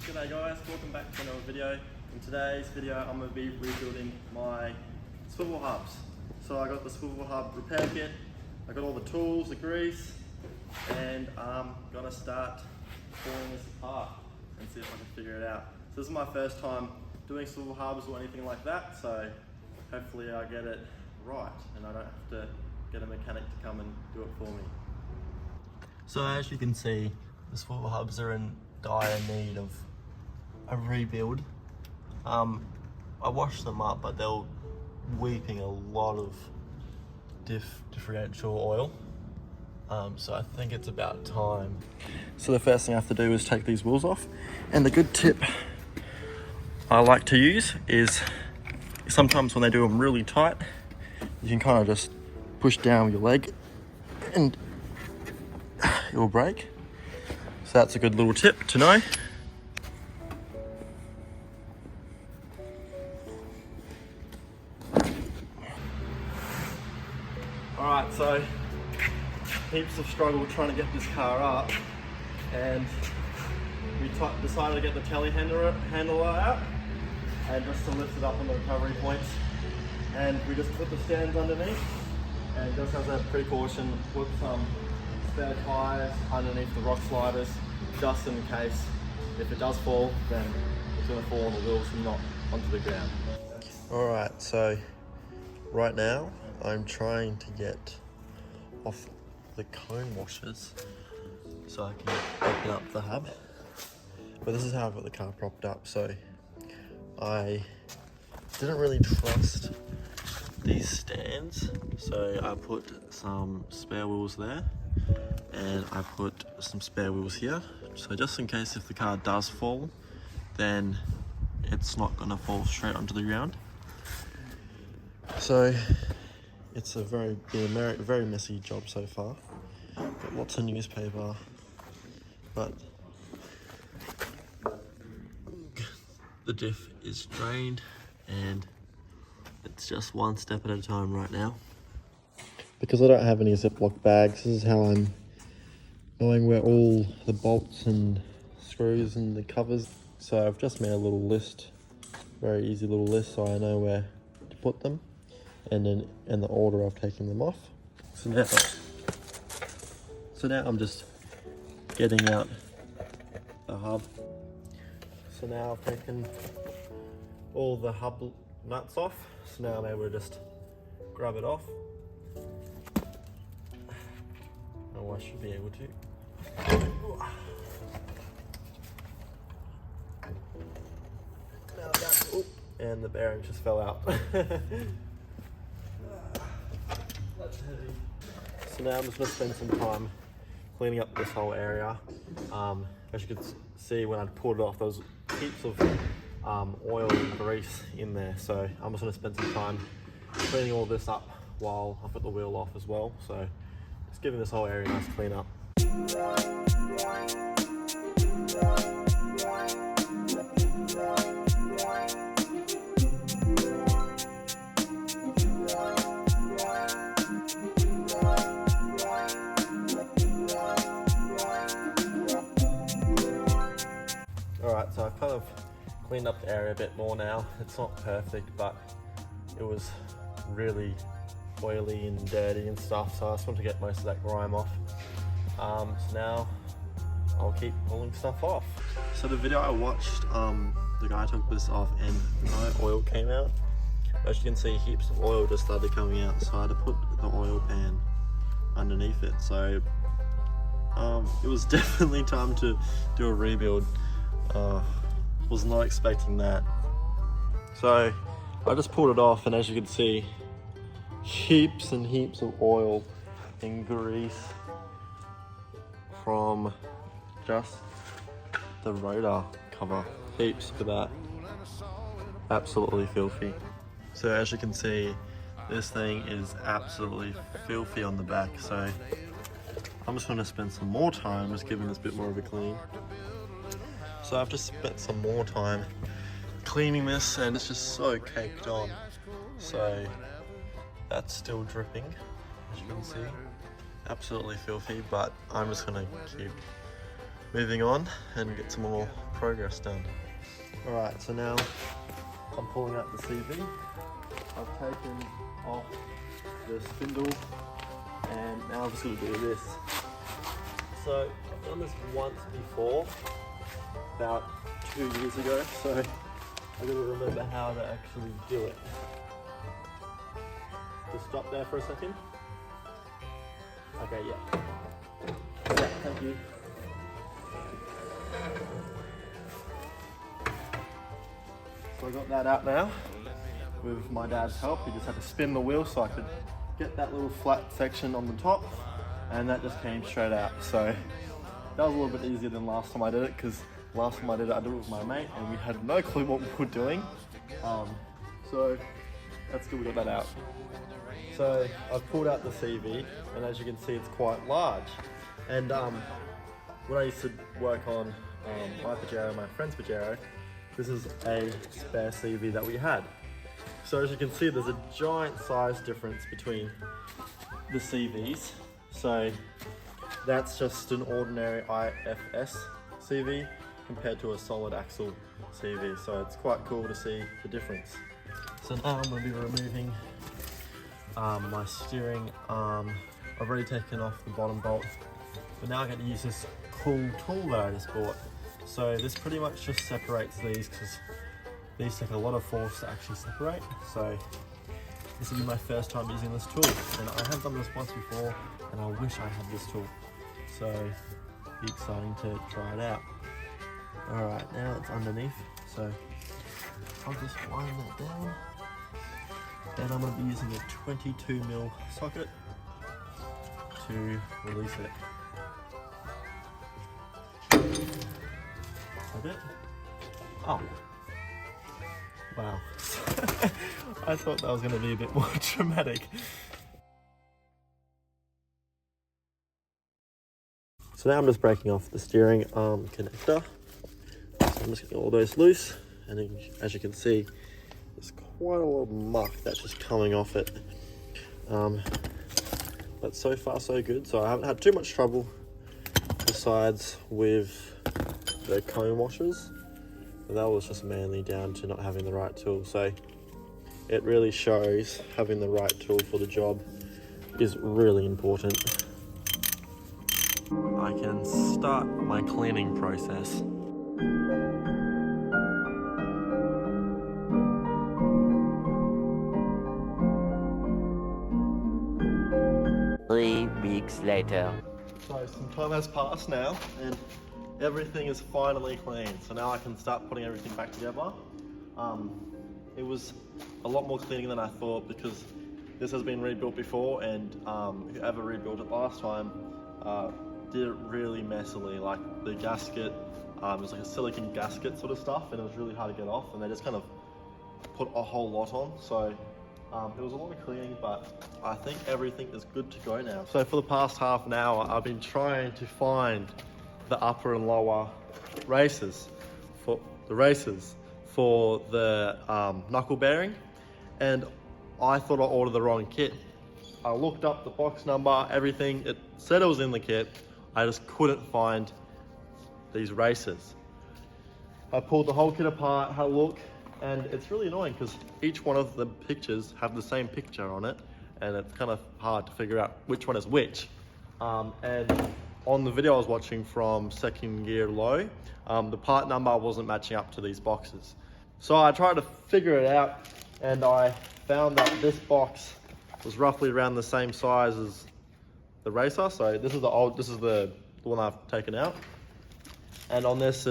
G'day guys, welcome back to another video. In today's video I'm going to be rebuilding my swivel hubs. So I got the swivel hub repair kit, I got all the tools, the grease, and I'm going to start pulling this apart and see if I can figure it out. So this is my first time doing swivel hubs or anything like that, so hopefully I get it right and I don't have to get a mechanic to come and do it for me. So as you can see, the swivel hubs are in dire need of a rebuild. I washed them up, but they were weeping a lot of differential oil. So I think it's about time. So the first thing I have to do is take these wheels off. And the good tip I like to use is sometimes when they do them really tight, you can kind of just push down with your leg and it will break. So that's a good little tip to know. Alright, so heaps of struggle trying to get this car up, and we decided to get the telehandler out and just to lift it up on the recovery points, and we just put the stands underneath and just as a precaution put some spare tyres underneath the rock sliders just in case if it does fall then it's going to fall on the wheels and not onto the ground. Alright, so right now I'm trying to get off the cone washers so I can open up the hub, but this is how I've got the car propped up. So I didn't really trust these stands, so I put some spare wheels there and I put some spare wheels here, so just in case if the car does fall then it's not going to fall straight onto the ground. So it's been a very messy job so far. Got lots of newspaper, but the diff is drained and it's just one step at a time right now. Because I don't have any Ziploc bags, this is how I'm knowing where all the bolts and screws and the covers. So I've just made a little list, very easy little list, so I know where to put them and then in the order of taking them off. So now I'm just getting out the hub. So now I've taken all the hub nuts off. So now I'm able to just grab it off. Oh, I should be able to. Now that's, and the bearing just fell out. That's heavy. So now I'm just going to spend some time cleaning up this whole area. As you can see, when I pulled it off, there was heaps of oil and grease in there. So I'm just going to spend some time cleaning all this up while I put the wheel off as well. So just giving this whole area a nice clean up. Alright, so I've kind of cleaned up the area a bit more now. It's not perfect, but it was really oily and dirty and stuff, so I just want to get most of that grime off. So now I'll keep pulling stuff off. So the video I watched, the guy took this off and no oil came out. As you can see, heaps of oil just started coming out, so I had to put the oil pan underneath it. So it was definitely time to do a rebuild. Was not expecting that. So I just pulled it off, and as you can see, heaps and heaps of oil and grease from just the rotor cover. Heaps for that. Absolutely filthy. So as you can see, this thing is absolutely filthy on the back. So I'm just going to spend some more time just giving this a bit more of a clean. So I've just spent some more time cleaning this and it's just so caked on. So that's still dripping, as you can see. Absolutely filthy, but I'm just gonna keep moving on and get some more progress done. Alright, so now I'm pulling out the CV. I've taken off the spindle and now I'm just going to do this. So I've done this once before, about 2 years ago, so I've got to remember how to actually do it. Just stop there for a second. Okay, yeah. Yeah, thank you. So I got that out now with my dad's help. He just had to spin the wheel so I could get that little flat section on the top, and that just came straight out. So that was a little bit easier than last time I did it, because last time I did it with my mate and we had no clue what we were doing. So that's good we got that out. So I've pulled out the CV, and as you can see it's quite large. And when I used to work on my Pajero, my friend's Pajero, this is a spare CV that we had. So as you can see, there's a giant size difference between the CVs. So that's just an ordinary IFS CV compared to a solid axle CV. So it's quite cool to see the difference. So now I'm going to be removing my steering arm. I've already taken off the bottom bolt, but now I get to use this cool tool that I just bought. So this pretty much just separates these, because these take a lot of force to actually separate. So this will be my first time using this tool, and I have done this once before and I wish I had this tool. So be exciting to try it out. Alright, now it's underneath, so I'll just wind that down. And I'm going to be using a 22mm socket to release it. Like it. Oh. Wow. I thought that was going to be a bit more dramatic. So now I'm just breaking off the steering arm connector. So I'm just getting all those loose, and then, as you can see, there's quite a lot of muck that's just coming off it. But so far so good, so I haven't had too much trouble besides with the cone washers. That was just mainly down to not having the right tool. So it really shows having the right tool for the job is really important. I can start my cleaning process. 3 weeks later. So some time has passed now, and everything is finally clean. So now I can start putting everything back together. It was a lot more cleaning than I thought, because this has been rebuilt before, and whoever rebuilt it last time did it really messily. Like the gasket, it was like a silicone gasket sort of stuff, and it was really hard to get off, and they just kind of put a whole lot on. So it was a lot of cleaning, but I think everything is good to go now. So for the past half an hour, I've been trying to find the upper and lower races for the knuckle bearing, and I thought I ordered the wrong kit. I looked up the box number, everything, it said it was in the kit. I just couldn't find these races. I pulled the whole kit apart, had a look, and it's really annoying because each one of the pictures have the same picture on it, and it's kind of hard to figure out which one is which. And on the video I was watching from Second Gear Low, the part number wasn't matching up to these boxes. So I tried to figure it out, and I found that this box was roughly around the same size as the racer. So this is the one I've taken out. And on this,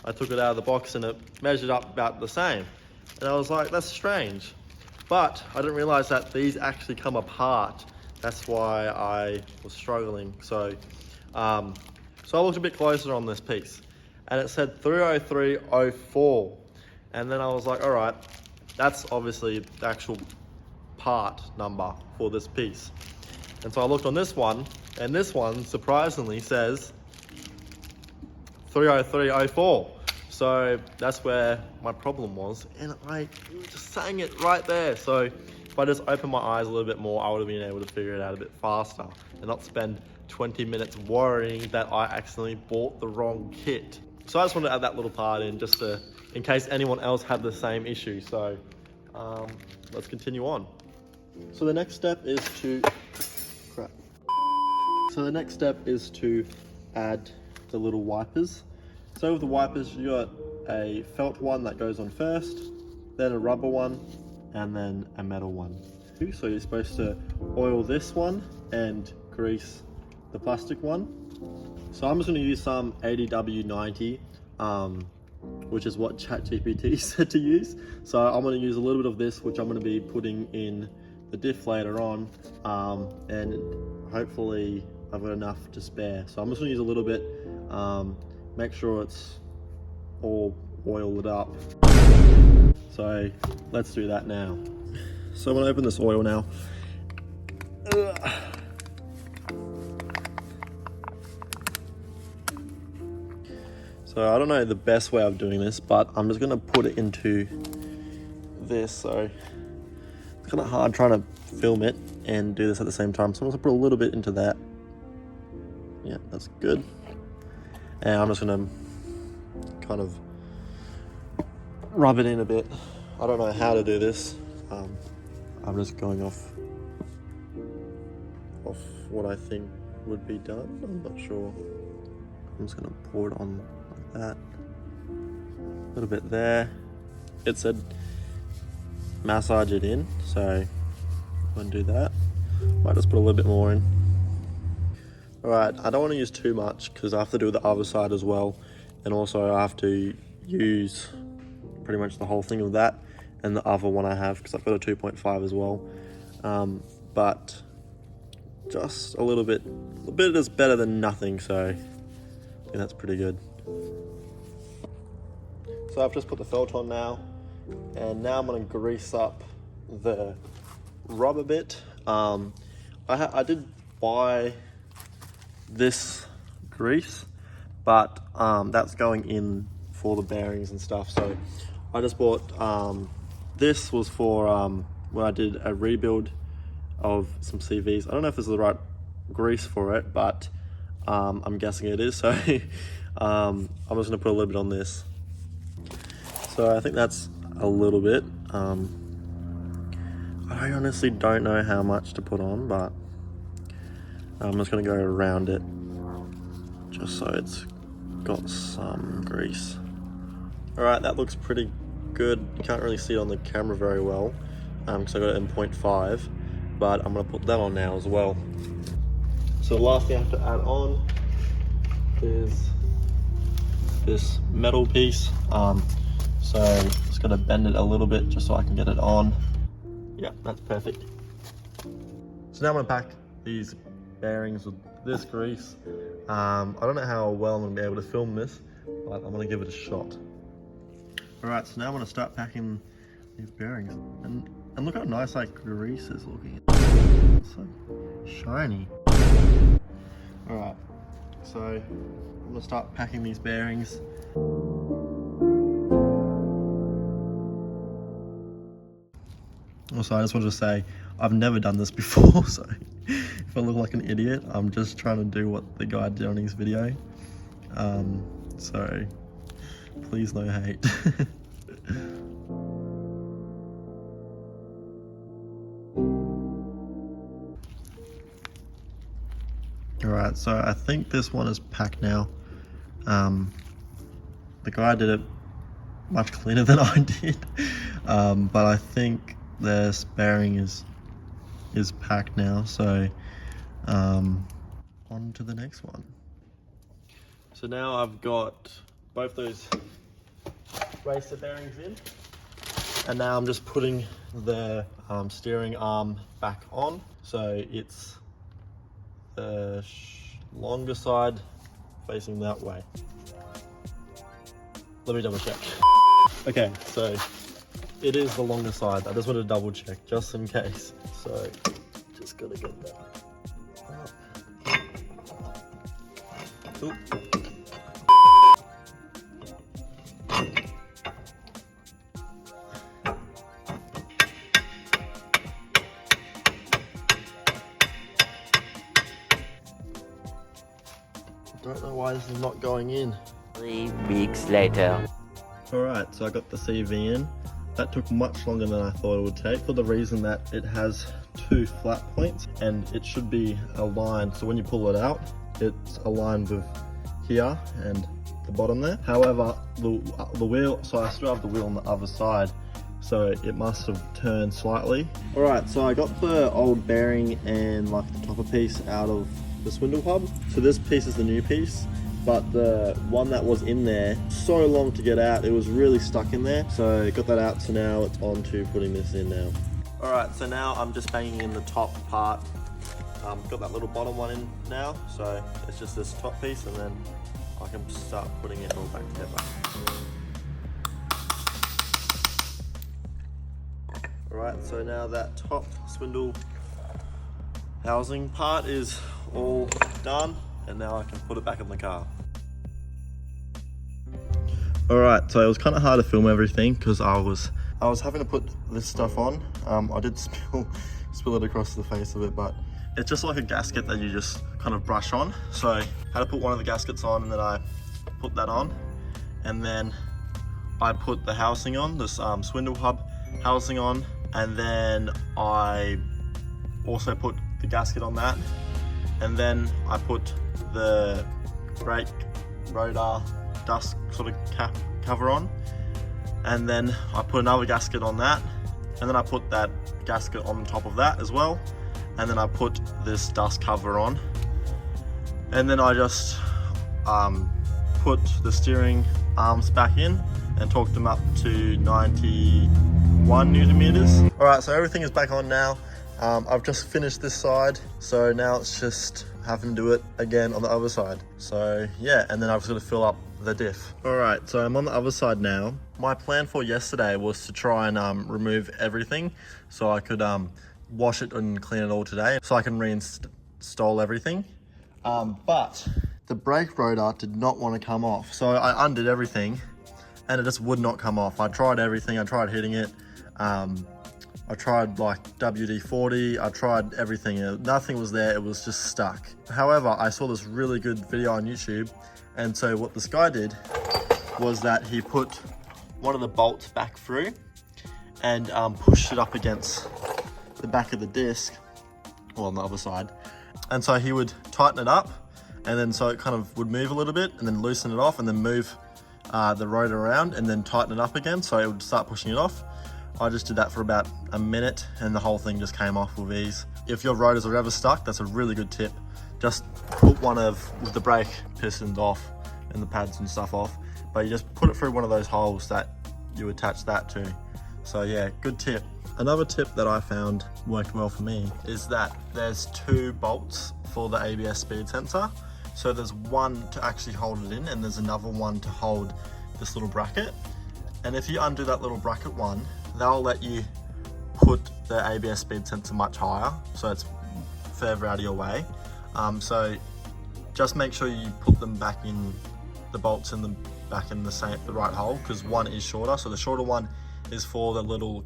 I took it out of the box and it measured up about the same. And I was like, that's strange. But I didn't realize that these actually come apart. That's why I was struggling. So I looked a bit closer on this piece, and it said 30304. And then I was like, all right, that's obviously the actual part number for this piece. And so I looked on this one, and this one surprisingly says 30304. So that's where my problem was, and I just sang it right there. So if I just opened my eyes a little bit more, I would have been able to figure it out a bit faster. and not spend 20 minutes worrying that I accidentally bought the wrong kit. So I just wanted to add that little part in just to, in case anyone else had the same issue. So let's continue on. So the next step is to, add the little wipers. So with the wipers, you got a felt one that goes on first, then a rubber one, and then a metal one. So you're supposed to oil this one and grease the plastic one. So I'm just going to use some 80W90, which is what ChatGPT said to use. So I'm going to use a little bit of this, which I'm going to be putting in the diff later on, and hopefully I've got enough to spare. So I'm just going to use a little bit, make sure it's all oiled up. So let's do that now. So I'm going to open this oil now. So I don't know the best way of doing this, but I'm just going to put it into this. So it's kind of hard trying to film it and do this at the same time. So I'm going to put a little bit into that. Yeah, that's good. And I'm just going to kind of rub it in a bit. I don't know how to do this. I'm just going off what I think would be done. I'm not sure. I'm just going to pour it on like that. A little bit there. It said massage it in, so I'm going to do that. Might just put a little bit more in. Alright, I don't want to use too much because I have to do the other side as well, and also I have to use pretty much the whole thing of that and the other one I have because I've got a 2.5 as well. But just a little bit is better than nothing, so I think that's pretty good. So I've just put the felt on now, and now I'm going to grease up the rubber bit. I did buy this grease, but that's going in for the bearings and stuff. So I just bought this was for when I did a rebuild of some CVs. I don't know if this is the right grease for it, but I'm guessing it is. So I'm just gonna put a little bit on this. So I think that's a little bit. I honestly don't know how much to put on, but I'm just gonna go around it just so it's got some grease. Alright, that looks pretty good. You can't really see it on the camera very well because I got it in 0.5, but I'm gonna put that on now as well. So the last thing I have to add on is this metal piece. So just gotta bend it a little bit just so I can get it on. Yeah, that's perfect. So now I'm gonna pack these bearings with this grease. I don't know how well I'm gonna be able to film this, but I'm gonna give it a shot. Alright, so now I'm gonna start packing these bearings. And look how nice that grease is looking. It's so shiny. Alright, so I'm gonna start packing these bearings. Also, I just wanted to say, I've never done this before, so if I look like an idiot, I'm just trying to do what the guy did on his video. So please no hate. Alright, so I think this one is packed now. The guy did it much cleaner than I did, but I think this bearing is packed now, so on to the next one. So now I've got both those racer bearings in, and now I'm just putting the steering arm back on, so it's the longer side facing that way. Let me double check. Okay, so it is the longer side. I just want to double check just in case. So just gotta get that up. Oop. why this is not going in. 3 weeks later. Alright, so I got the CV in. That took much longer than I thought it would take, for the reason that it has 2 flat points and it should be aligned. So when you pull it out, it's aligned with here and the bottom there. However, the wheel, so I still have the wheel on the other side, so it must have turned slightly. Alright, so I got the old bearing and like the topper piece out of the spindle hub. So this piece is the new piece, but the one that was in there, so long to get out, it was really stuck in there. So I got that out, so now it's on to putting this in now. Alright, so now I'm just banging in the top part. Got that little bottom one in now, so it's just this top piece, and then I can start putting it all back together. Alright, so now that top spindle housing part is all done, and now I can put it back in the car. Alright, so it was kind of hard to film everything because I was having to put this stuff on. I did spill it across the face of it, but it's just like a gasket that you just kind of brush on. So I had to put one of the gaskets on, and then I put that on, and then I put the housing on, this swindle hub housing on, and then I also put the gasket on that, and then I put the brake rotor dust sort of cover on, and then I put another gasket on that, and then I put that gasket on top of that as well, and then I put this dust cover on, and then I just put the steering arms back in and torqued them up to 91 Newton meters. Alright, so everything is back on now. I've just finished this side, so now it's just having to do it again on the other side. So yeah, and then I've just got to fill up the diff. Alright, so I'm on the other side now. My plan for yesterday was to try and remove everything so I could wash it and clean it all today, so I can reinstall everything. But the brake rotor did not want to come off, so I undid everything and it just would not come off. I tried everything, I tried hitting it, I tried like WD-40, I tried everything, nothing was there, it was just stuck. However, I saw this really good video on YouTube, and so what this guy did was that he put one of the bolts back through and pushed it up against the back of the disc, or on the other side, and so he would tighten it up, and then so it kind of would move a little bit, and then loosen it off, and then move the rotor around, and then tighten it up again, so it would start pushing it off. I just did that for about a minute, and the whole thing just came off with ease. If your rotors are ever stuck, that's a really good tip. Just put one with the brake pistons off and the pads and stuff off, but you just put it through one of those holes that you attach that to. So yeah, good tip. Another tip that I found worked well for me is that there's 2 bolts for the ABS speed sensor. So there's one to actually hold it in, and there's another one to hold this little bracket. And if you undo that little bracket one, they'll let you put the ABS speed sensor much higher, so it's further out of your way. So just make sure you put them back in, the bolts in back in the right hole, because one is shorter. So the shorter one is for the little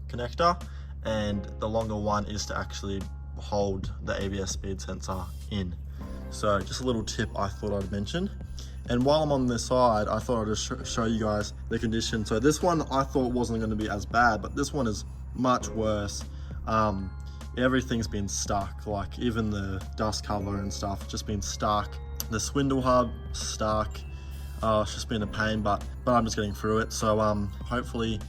connector, and the longer one is to actually hold the ABS speed sensor in. So just a little tip I thought I'd mention. And while I'm on this side, I thought I'd just show you guys the condition. So this one I thought wasn't going to be as bad, but this one is much worse. Everything's been stuck, like even the dust cover and stuff, just been stuck. The swindle hub, stuck. It's just been a pain, but I'm just getting through it. So hopefully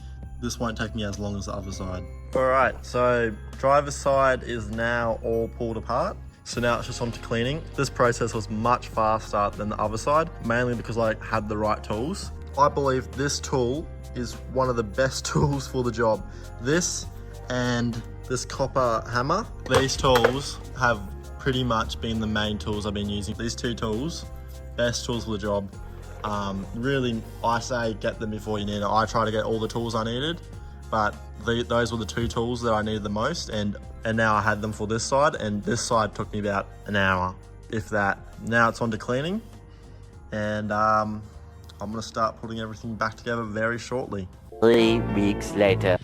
this won't take me as long as the other side. All right, so driver's side is now all pulled apart. So now it's just on to cleaning. This process was much faster than the other side, mainly because I had the right tools. I believe this tool is one of the best tools for the job. This and this copper hammer. These tools have pretty much been the main tools I've been using. These 2 tools, best tools for the job. Really, I say get them before you need it. I try to get all the tools I needed, but those were the 2 tools that I needed the most, and now I had them for this side, and this side took me about an hour, if that. Now it's on to cleaning, and I'm gonna start putting everything back together very shortly. 3 weeks later.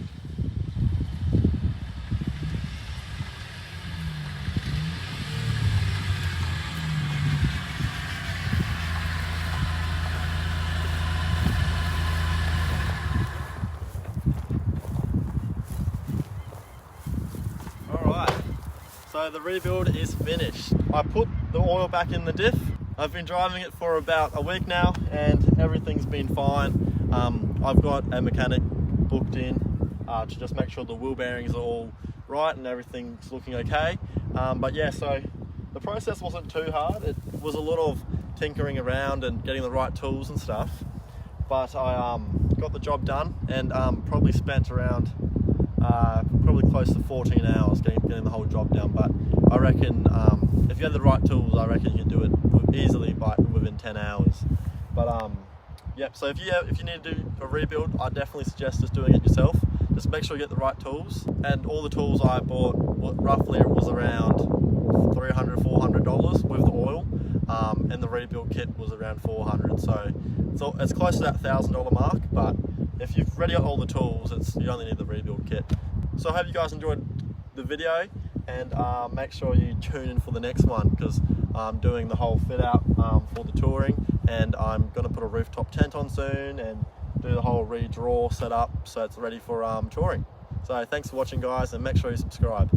So the rebuild is finished. I put the oil back in the diff. I've been driving it for about a week now and everything's been fine. I've got a mechanic booked in to just make sure the wheel bearings are all right and everything's looking okay. But yeah, so the process wasn't too hard. It was a lot of tinkering around and getting the right tools and stuff. But I got the job done and probably spent around probably close to 14 hours getting the whole job done. But I reckon if you had the right tools, I reckon you can do it easily within 10 hours. But yep, so if you need to do a rebuild, I definitely suggest just doing it yourself. Just make sure you get the right tools, and all the tools I bought, roughly it was around $300, $400 with the oil, and the rebuild kit was around $400. So it's close to that $1,000 mark, but if you've already got all the tools, you only need the rebuild kit. So I hope you guys enjoyed the video, and make sure you tune in for the next one, because I'm doing the whole fit out for the touring, and I'm going to put a rooftop tent on soon and do the whole redraw setup so it's ready for touring. So thanks for watching, guys, and make sure you subscribe.